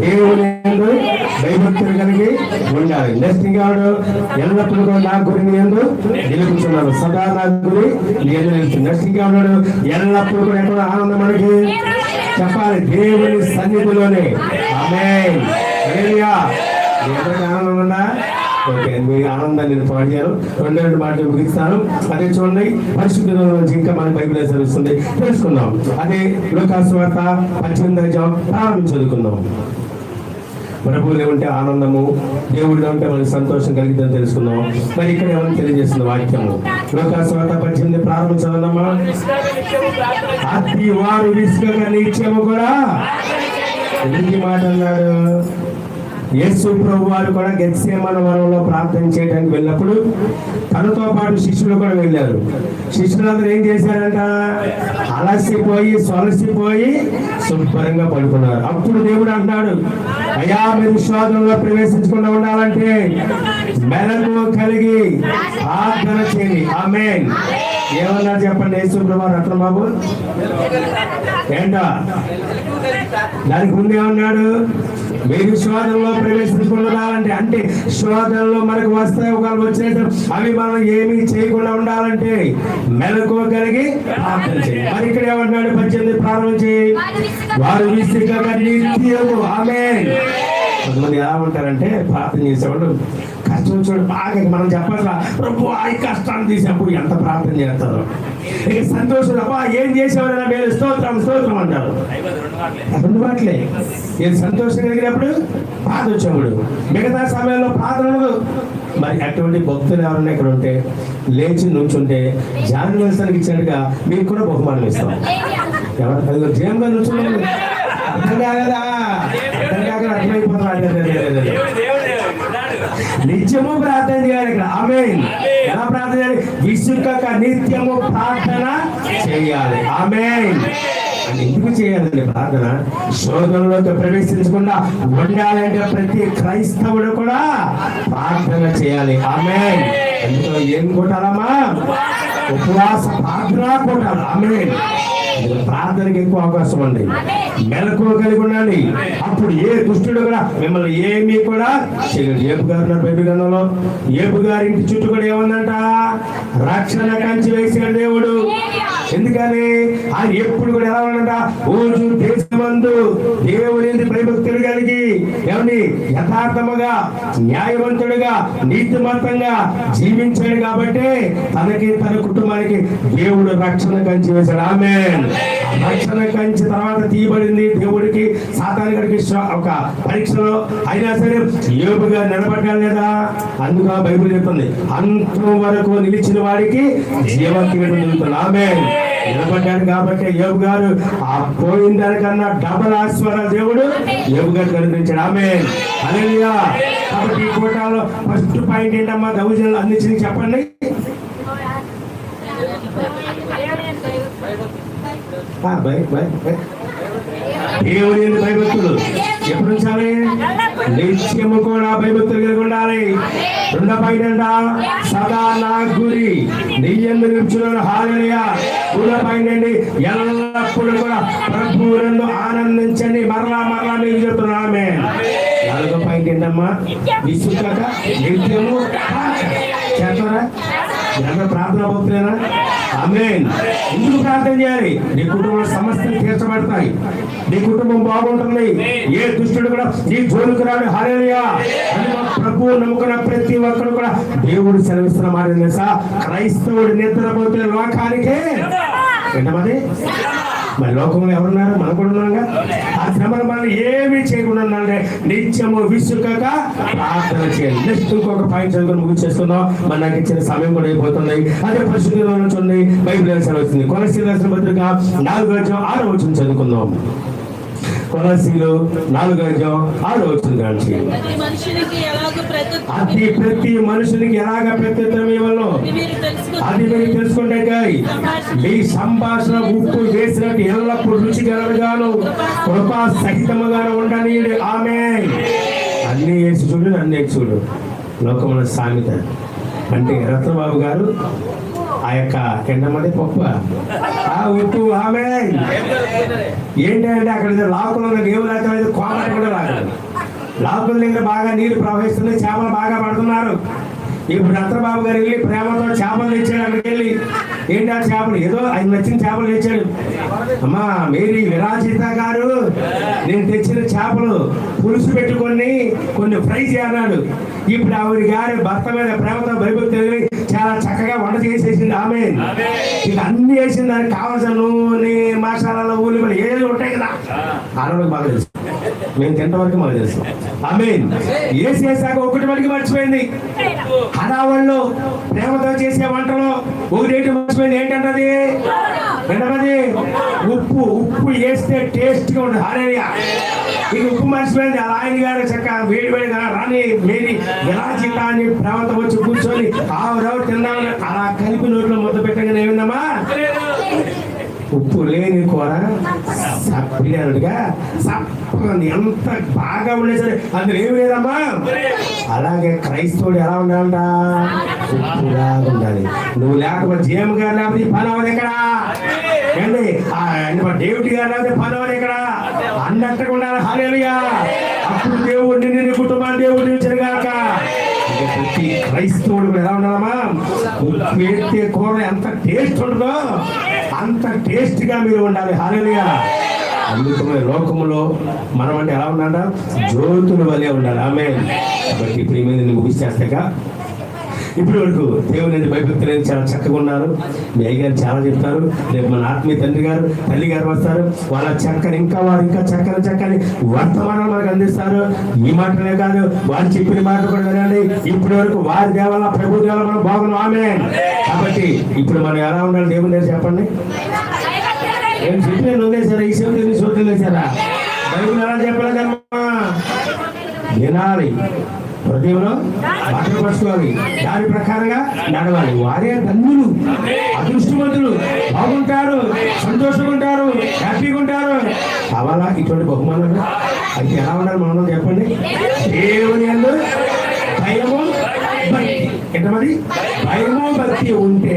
దేవుని యందు భయభక్తులు కలిగి ఉండాలి. నెక్స్ట్ ఇంకాడు ఎల్లప్పుడూ కూడా నా గురిని యందు నిలుపుతున్నాను, సదా నా గురి నిలుపుతుంది. నెక్స్ట్ ఇంకా ఉన్నాడు ఎల్లప్పుడూ కూడా ఎక్కడ ఆనందం మనకి చెప్పాలి, దేవుని సన్నిధిలోనే. ఆమేన్. హల్లెలూయా. ఎవరికి ఆనందం ఉందా? ఓకే, మీ ఆనందాన్ని నేను పాడాను. రెండు మాటలు ముగిస్తాను. అదే చూడండి, పరిశుద్ధుల నుంచి ఇంకా మన బైబిల్ చదువుతుంది తెలుసుకుందాం. అదే లూకాసు వార్త 18వ అధ్యాయం ప్రారంభం చదువుకుందాం. ప్రభువులో ఉంటే ఆనందము, దేవుడిలో ఉంటే మనకి సంతోషం కలిగిద్దని తెలుసుకుందాం. మరి ఇక్కడ ఏమైనా తెలియజేస్తుంది వాక్యము. లూకాసు వార్త 18 ప్రారంభం చదవమ్మా. అతి వారు విసుగగా నిత్యము కూడా ఎన్ని మాట అన్నాడు. యేసు ప్రభు వారు కూడా గెత్సేమనే వనంలో ప్రార్థన చేయడానికి వెళ్ళినప్పుడు తనతో పాటు శిష్యులు కూడా వెళ్ళారు. శిష్యులందరూ ఏం చేశారంట? అలసిపోయి సొలసిపోయి శుభ్రంగా పడుకున్నారు. అప్పుడు దేవుడు అంటున్నాడు, అయ్యా మీరు శోధనలో ప్రవేశించకుండా ఉండాలంటే మెలకు కలిగి ప్రార్థన చేయండి. ఆమేన్. ఏమన్నారు చెప్పండి? యేసు ప్రభు రత్న బాబు ఏంట దానికి ముందు ఏమన్నాడు? మీరు శోధనలో ప్రవేశించుకుండాలంటే, అంటే శోధనలో మనకు వస్తాయి, ఒకవేళ వచ్చినట్టు అవి మనం ఏమీ చేయకుండా ఉండాలంటే మెలకువ కలిగి ప్రార్థన చేయాలి. మరి ఇక్కడ ఏమన్నాడు? 18 ప్రారంభించి వారు విసిగగా నిత్యము. ఆమేన్. కొంతమంది ఎలా ఉంటారంటే ప్రార్థన చేసేవాళ్ళు కష్టం చూడు బాగా మనం చెప్పాలా, ప్రభు ఈ కష్టాన్ని తీసినప్పుడు ఎంత ప్రార్థన చేస్తారో. ఇక సంతోషం అబ్బా ఏం చేసేవారైనా మీరు స్తోత్రం స్తోత్రం అంటారు. రెండు మాటలే. ఏది సంతోషం కలిగినప్పుడు బాధ వచ్చినప్పుడు, మిగతా సమయంలో ప్రార్థన ఉండదు. మరి అటువంటి భక్తులు ఎవరన్నా ఇక్కడ ఉంటే లేచి నుంచుంటే జాన్ వ్యవస్థానికి ఇచ్చినట్టుగా మీకు కూడా బహుమానం ఇస్తాం. ఎవరు అది జయంగా నుంచుంటే అర్థం కాగదా? అర్థం కాక అర్థమైపోతున్నారు. నిత్యము ప్రార్థన చేయాలి ఇక్కడ. ఆమేన్. ఎలా ప్రార్థన చేయాలి? విసుగక నిత్యము ప్రార్థన చేయాలి. ఆమేన్. అని ఎందుకు చేయాలండి ప్రార్థన? శోధనలోకి ప్రవేశించకుండా ఉండాలంటే ప్రతి క్రైస్తవుడు కూడా ప్రార్థన చేయాలి. ఆమేన్. అందులో ఏం కొట్టాలమ్మా? ఉపవాస ప్రార్థన కొట్టాలి. ఆమేన్. ప్రార్థనకి ఎక్కువ అవకాశం అండి. మెలకువ కలిగి ఉండండి. అప్పుడు ఏ దుష్టుడు కూడా మిమ్మల్ని ఏమీ కూడా చేయలేదు. ఏపు గారు బైబిల్ గ్రంథంలో ఏపు గారి ఇంటి చుట్టూ కూడా ఏముందంట? రక్షణ కంచి వేసాడు దేవుడు. ఎందుకని? ఆయన ఎప్పుడు కూడా ఎలా ఉందంట? రోజు దేశమందు దేవుని భయభక్తులు కలిగి ఏమని యథార్థముగా న్యాయవంతుడిగా నీతిమంతంగా జీవించాడు కాబట్టి తనకి తన కుటుంబానికి దేవుడు రక్షణ కంచి వేశాడు. ఆమేన్. రక్షణ కంచి తర్వాత తీయబడింది దేవుడికి సాతానుడికి ఒక పరీక్షలో. అయినా సరే యోబుగా నిలబడ్డాడు లేదా? అందుకు బైబిల్ చెప్తుంది అంతం వరకు నిలిచిన వాడికి జీవకిరీటం దొరుకుతుంది. ఆమేన్. నిలబడ్డాడు కాబట్టి యోబు గారు ఆ పోయిన దానికన్నా డబల్ ఆశీర్వాద దేవుడు యోబు గారు కనిపించాడు. ఆమేన్. హల్లెలూయా. కాబట్టి ఈ కోటాలో ఫస్ట్ పాయింట్ ఏంటమ్మా? దౌర్జన్యాలు అందించింది చెప్పండి. దేవుని భయభక్తులు ఎప్పుడు ఉంచాలి? నిత్యము కూడా భయభక్తులు కలిగి ఉండాలి. రెండో పాయింట్ ఏంట? సదా నా గురి నెయ్యందు నిలుచున్నాను. హల్లెలూయా. మూడో పాయింట్ ఏంటి? ఎల్లప్పుడూ కూడా ప్రభువునందు ఆనందించండి. మరలా మరలా మీకు చెప్తున్నాను. ఆమేన్. నాలుగో పాయింట్ ఏంటమ్మా? విసుగక నిత్యము చేస్తారా? ఎంత ప్రార్థన భక్తులేనా? ఆమేన్. ఎందుకు ప్రార్థన చేయాలి? నీ కుటుంబంలో సమస్యలు తీర్చబడతాయి, నీ కుటుంబం బాగుంటుంది, ఏ దుష్టుడు కూడా నీ జోలికి రాడు. హల్లెలూయా. ప్రభువు నమ్ముకున్న ప్రతి ఒక్కరు కూడా దేవుడు సెలవిస్తున్న మాట తెలుసా? క్రైస్తవుడు నిద్రపోతున్న లోకానికే ఏంటది? మరి లోకంలో ఎవరున్నారు? మనం కూడా ఉన్నాగా. ఆ శ్రమను మనం ఏమీ చేయకుండా ఉండాలంటే నిత్యము విసుగక ప్రార్థన చేయాలి. నెక్స్ట్ ఇంకొక పాయింట్ చదువుకొని ముగించేస్తున్నాం. మన నాకు ఇచ్చిన సమయం కూడా అయిపోతుంది. అదే పరిశుద్ధిలో నుంచి బైబిల్ సెలవుతుంది. కొలస్సీయుల రాసిన పత్రిక 4వ అధ్యాయం 6వ వచనం చదువుకుందాం. కొలస్సీయులు 4వ అధ్యాయం 6వ వచనం కాంచి అది ప్రతి మనుషునికి ఎలాగ ప్రత్యుత్తరం ఇవ్వాలో అది మీరు తెలుసుకుంటే మీ సంభాషణ ఉప్పు వేసినట్టు ఎల్లప్పుడు రుచికరగాను కృపా సహితముగాను ఉండని. ఆమేన్. అన్ని వేసి చూడు, అన్ని వేసి చూడు. లోకముల సామెత అంటే రత్నబాబు గారు ఆ యొక్క ఎండమది పప్పు ఆ ఉప్పు. ఆమేన్. ఏంటంటే అక్కడ లాకులో దేవుడు కోమట లాకుల దగ్గర బాగా నీళ్లు ప్రవహిస్తున్నాయి, చేపలు బాగా పడుతున్నారు. ఇప్పుడు రత్నబాబు గారు వెళ్ళి ప్రేమతో చేపలు తెచ్చాడు. అక్కడికి వెళ్ళి ఏంటి ఆ చేపలు, ఏదో ఆయన నచ్చిన చేపలు తెచ్చాడు. అమ్మా మేరీ విరాజిత గారు, నేను తెచ్చిన చేపలు పులుసు పెట్టుకొని కొన్ని ఫ్రై చేయన్నాడు. ఇప్పుడు ఆవిడ గారి భర్త మీద ప్రేమతో బైబిల్ తెలివి చాలా చక్కగా వంట చేసేసింది ఆమె. ఇక అన్ని వేసిన దానికి కావాల్సిన నూనె, మసాలాలు, ఉల్లిపాయలు ఏదో ఉంటాయి కదా, ఆడవాళ్ళకి బాగా తెలుసు, మేము తింట వరకు మాకు తెలుసు. ఆమె వేసేసాక ఒకటి వరకు మర్చిపోయింది. హడావళ్ళు ప్రేమతో చేసే వంటలో ఒకటి మర్చిపోయింది. ఏంటంటది రెండవది ఉప్పు. ఉప్పు వేస్తే టేస్ట్ గా ఉంటుంది. హరేరియా ఇక ఉప్పు మర్చిపోయింది. అలా ఆయన గారు చక్క వేడి వేడిగా రాని మేరీ విరాజిత అని ప్రేమతో వచ్చి కూర్చొని ఆవురావు తిన్నామని అలా కలిపి నోట్లో ముద్ద పెట్టగానే ఏమిందమ్మా, ఉప్పు లేని కూర సప్పిగా సప్పని ఎంత బాగా ఉండే సరే అందులో ఏమి లేదమ్మా. అలాగే క్రైస్తవుడు ఎలా ఉండాలంట, ఉప్పుగా ఉండాలి. నువ్వు లేకపోతే జీఎం గారు లేకపోతే పని అవ్వదు ఎక్కడ, ఏంటి డేవిడ్ గారు లేకపోతే పని అవ్వదు ఎక్కడ అన్నట్టుగా ఉండాలి. హల్లెలూయా. అప్పుడు దేవుడిని నీ కుటుంబాన్ని దేవుడిని చెరగాక. ప్రతి క్రైస్తవుడు ఎలా ఉండాలమ్మా, ఉప్పు ఎత్తే కూర ఎంత టేస్ట్ ఉంటుందో అంత టేస్ట్ గా మీరు ఉండాలి. హల్లెలూయా. అందుకనే లోకములో మనం అంటే ఎలా ఉండాలంట, జ్యోతుల వలె ఉండాలి. ఆమేన్. కాబట్టి ఇప్పుడు ఈ మీద ముగిస్తేస్తాక ఇప్పటి వరకు దేవుని భయభక్తులు చాలా చక్కగా ఉన్నారు. మీ అయ్యగారు చాలా చెప్తారు. రేపు మన ఆత్మీయ తండ్రి గారు తల్లి గారు వస్తారు. వాళ్ళ చక్కని వారు ఇంకా చక్కని వర్తమానాలు మనకు అందిస్తారు. ఈ మాటలే కాదు, వారు చెప్పిన మాట కూడా వినండి. ఇప్పటి వరకు వారి దేవాల ప్రభు దేవాల మనం బాగున్నాం. ఆమేన్. కాబట్టి ఇప్పుడు మనం ఎలా ఉండాలి దేవుని దగ్గర చెప్పండి. నేను చెప్పిన వదిలేసారా, ఈ సేవలు సోదరులు వేసారా, బైబిల్ ఎలా చెప్పలేదమ్మా, వినాలి, హృదయంలో భద్రపరచుకోవాలి, దాని ప్రకారంగా నడవాలి. వారే ధన్యులు, అదృష్టవంతులు, బాగుంటారు, సంతోషంగా ఉంటారు, హ్యాపీగా ఉంటారు. కావాలా ఇటువంటి బహుమానాలు? అది ఎలా ఉండాలి మనం చెప్పండి. దేవుని యందు భయము భక్తి. ఎంతమంది భయము భక్తి ఉంటే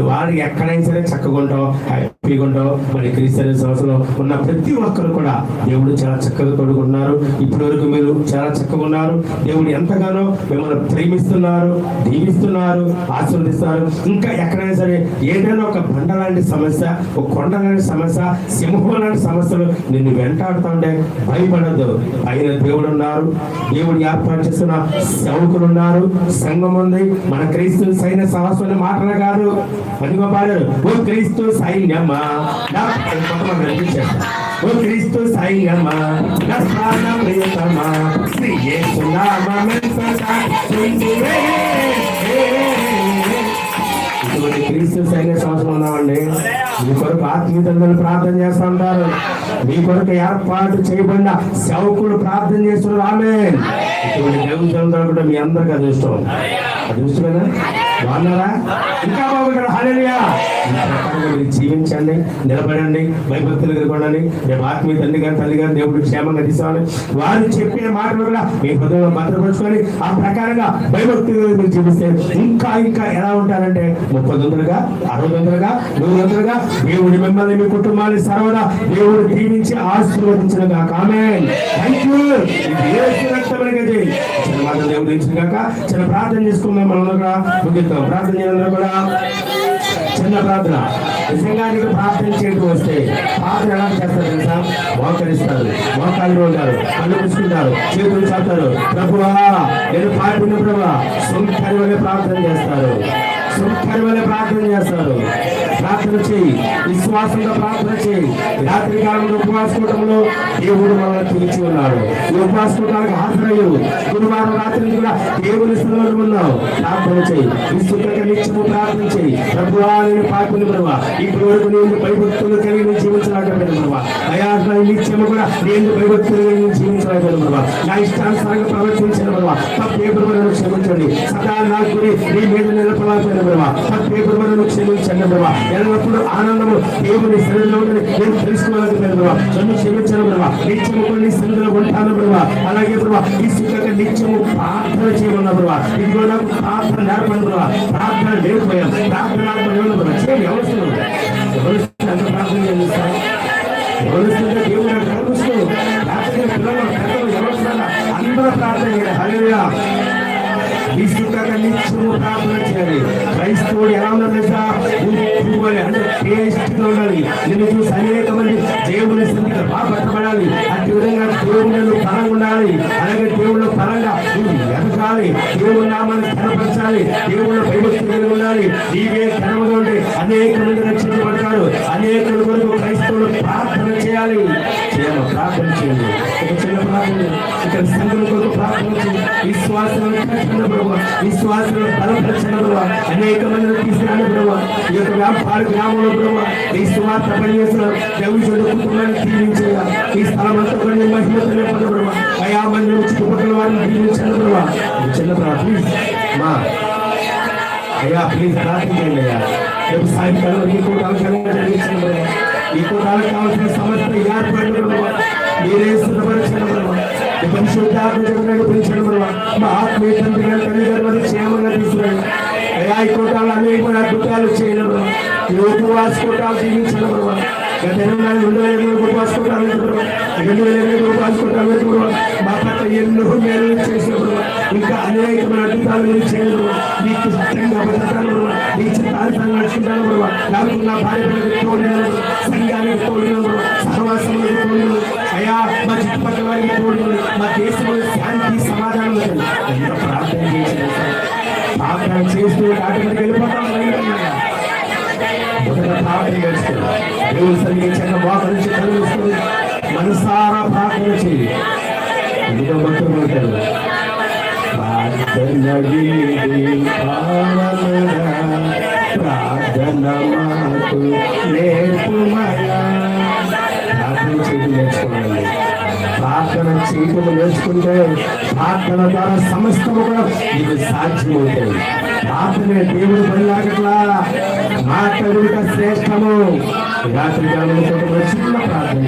వారికి ఎక్కడైనా సరే చక్కగా ఉంటావు, హ్యాపీగా ఉంటావు. మరి క్రీస్తు సంవత్సరంలో ఉన్న ప్రతి ఒక్కరు కూడా దేవుడు చాలా చక్కగా తోడుకున్నారు. ఇప్పటి వరకు మీరు చాలా చక్కగా ఉన్నారు. దేవుడు ఎంతగానో మిమ్మల్ని ప్రేమిస్తున్నారు, దీవిస్తున్నారు, ఆశీర్వదిస్తారు. ఇంకా ఎక్కడైనా సరే ఏదైనా ఒక బండ లాంటి సమస్య, ఒక కొండ లాంటి సమస్య, సింహం లాంటి సమస్యలు నిన్ను వెంటాడుతుంటే భయపడద్దు. పైన దేవుడు ఉన్నారు, దేవుడు ఏర్పాటు చేస్తున్న సేవకులు ఉన్నారు, సంఘం ఉంది. మన క్రీస్తు సైన్య సహస్రం మాటలు కాదు, అదిగో పాడారు, ఓ క్రీస్తు సైన్యమా, ఓ క్రీస్తు సైన్యమా, ఇటువంటి క్రీస్తు సైన్య సంవత్సరం ఉన్నామండి. మీ కొరకు ఆత్మీయ తండ్రులు ప్రార్థన చేస్తూ ఉంటారు. మీ కొరకు ఏర్పాటు చేయబడిన సేవకులు ప్రార్థన చేస్తున్నారు. ఆమేన్. ఇటువంటి దేవుని కూడా మీ అందరికీ అదృష్టం. అదృష్టమేనా? బాగున్నారా? ఇంకా బాగుంటారు. హల్లెలూయా. మీరు జీవించండి, నిలబడండి, భయభక్తులు ఎదుర్కొనండి. రేపు ఆత్మీయ తండ్రి గారు తల్లి గారు దేవుడికి క్షేమంగా తీసుకోవాలి. వారు చెప్పిన మాటలు కూడా మీ హృదయంలో భద్రపరుచుకొని ఆ ప్రకారంగా భయభక్తులు మీరు జీవిస్తే ఇంకా ఎలా ఉంటారంటే 30 60 100 దేవుడి మిమ్మల్ని మీ కుటుంబాన్ని సర్వదా దేవుడు దీవించి ఆశీర్వదించిన గాక. ఆమేన్. థాంక్యూ. దేవుడు ఇచ్చిన గాక. చిన్న ప్రార్థన చేసుకుందాం. మనం కూడా ముగిద్దాం. ప్రార్థన చేయాలందరూ కూడా చిన్న ప్రార్థన. నిజంగా నీకు ప్రార్థన చేయడం వస్తే ప్రార్థన ఎలా చేస్తారు తెలుసా? మోకరిస్తారు, మోకాళ్ళు ఉంటారు, కళ్ళు పుచ్చుకుంటారు, చేతులు చాపుతారు. ప్రభువా నేను పాడిన ప్రభువా సొంతరి వల్ల ప్రార్థన చేస్తారు. సొంతరి వల్ల ప్రార్థన చేస్తారు. ప్రార్థన చేయి, విశ్వాసంగా ప్రార్థన చేయి. రాత్రి కాలంలో ఉపవాసకూటంలో దేవుడు మనల్ని పిలిచి ఉన్నాడు. ఈ ఉపవాసకూటానికి హాజరయ్యు గురువారం రాత్రి కూడా దేవుని స్థలంలో ఉన్నావు. ప్రార్థన చేయి, విస్తృతంగా నిత్యము ప్రార్థన చేయి. ప్రభువా నేను పాపిని ప్రభువా, ఇప్పుడు వరకు నేను భయభక్తులు కలిగి జీవించలేకపోయిన ప్రభువా, అయా నిత్యము కూడా నేను భయభక్తులు కలిగి జీవించలేకపోయిన ప్రభువా, నా ఇష్టానుసారంగా ప్రవర్తించిన ప్రభువా, తప్పే ప్రభువును క్షమించండి. సదా నా గురి నీ మీద నిలపలేకపోయిన ప్రభువా, తప్పే ప్రభువును క్షమించండి ప్రభువా. ఎల్లప్పుడూ ఆనందము దేవుని శరీరంలో నేను తెలుసుకోవాలని ప్రభావ, నన్ను క్షమించను ప్రభావ, నిత్యము కొన్ని స్థితిలో ఉంటాను ప్రభావ. అలాగే ప్రభావ ఈ స్థితిగా నిత్యము ప్రార్థన చేయమన్నా ప్రభావ. ఇదిగో నాకు ప్రార్థన నేర్పండి ప్రభావ. ప్రార్థన నేర్పోయాం, ప్రార్థన ఎంత ప్రార్థన చేస్తారు ఎవరిస్తుంటే దేవుడు కనిపిస్తూ పిల్లలు పెద్దలు ఎవరు అందరూ కూడా ప్రార్థన చేయాలి. హల్లెలూయా. విసుకగా నిత్యము ప్రార్థన చేయాలి. క్రైస్తవుడు ఎలా ఉండాలి? అంటే టేస్ట్గా ఉండాలి. నిన్ను చూసి అనేక మంది దేవుని స్థితిగా బాధపడాలి. అట్టి విధంగా దేవుళ్ళు పరంగా ఉండాలి. అలాగే దేవుళ్ళు పరంగా ఎదగాలి. దేవుడు నామాన్ని కనపరచాలి. దేవుళ్ళు భయభక్తి కలిగి ఉండాలి. నీవే కనవగా ఉంటే అనేక మంది రక్షించబడతారు. అనేక కొరకు క్రైస్తవులు ప్రార్థన చేయాలి. ప్రార్థన చేయండి. ఒక చిన్న ప్రార్థన ఇక్కడ సంఘం కొరకు ప్రార్థన చేయండి. విశ్వాసం బలపరచండి ప్రభావ. అనేక మందిని తీసుకురాని ప్రభావ. ఈ యొక్క వ్యాపార గ్రామంలో ప్రభావ ఈ సువార్త పనిచేసిన దేవుడు కుటుంబాన్ని దీవించేయ. ఈ స్థలం అంతా కొన్ని మహిమతో నింపండి ప్రభావ. అయా మంది చుట్టుపక్కల వారిని దీవించండి ప్రభావ. చిన్న ప్రభావ ప్లీజ్ మా అయ్యా ప్లీజ్ ప్రార్థన చేయండి. అయ్యా రేపు సాయంకాలం ఈ కూటాలకు జరిగించండి ప్రభావ. ఈ కూటాలకు కావాల్సిన సమస్త ఏర్పడిన ప్రభావ మీరే సిద్ధపరచండి ప్రభావ. నడిపించడం మా ఆత్మీయ తండ్రి తల్లిదండ్రులను క్షేమంగా తీసుకురండి. అయ్యా ఈ కూటాలు అనేక అద్భుతాలు చేయడం ఈ ఉపవాస కూటాలు జీవించడం గత 2008 ఉపవాస కూటాలు 2008 ఉపవాస కూటాలు మా పట్ల ఎన్నో మేలు చేసినప్పుడు ఇంకా అనేకమైన అద్భుతాలు మీరు చేయడం మీకు ఇష్టంగా బతకాలి. మీ చిత్తాన్ని నడుచుకుంటాను. నాకు నా భార్య తోడిన సంఘానికి తోడిన సహవాసములకు తోడిన అయ్యా మా చుట్టుపక్కల వారికి తోడిన మా దేశంలో శాంతి సమాధానం ఎంత ప్రార్థన చేసిన ప్రార్థన చేస్తూ ఆటోమేటిక్ వెళ్ళిపోతాం. ప్రార్థన చేస్తుంది దేవుడు సరిగ్గా మోకరించి కలిగిస్తుంది. మనసారా ప్రార్థన చేయి. ఇదిగో భక్తులు ఉంటారు. ప్రార్థన మాకు నేర్పుమయా. ప్రార్థన చేయడం నేర్చుకోవాలి. ప్రార్థన చేయడం నేర్చుకుంటే ప్రార్థన ద్వారా సమస్తము కూడా ఇది సాధ్యమవుతాయి. ప్రార్థన దేవుడు పనిలాగట్లా మాట్లాడుట శ్రేష్టము. రాత్రి కాలంలో చిన్న ప్రార్థన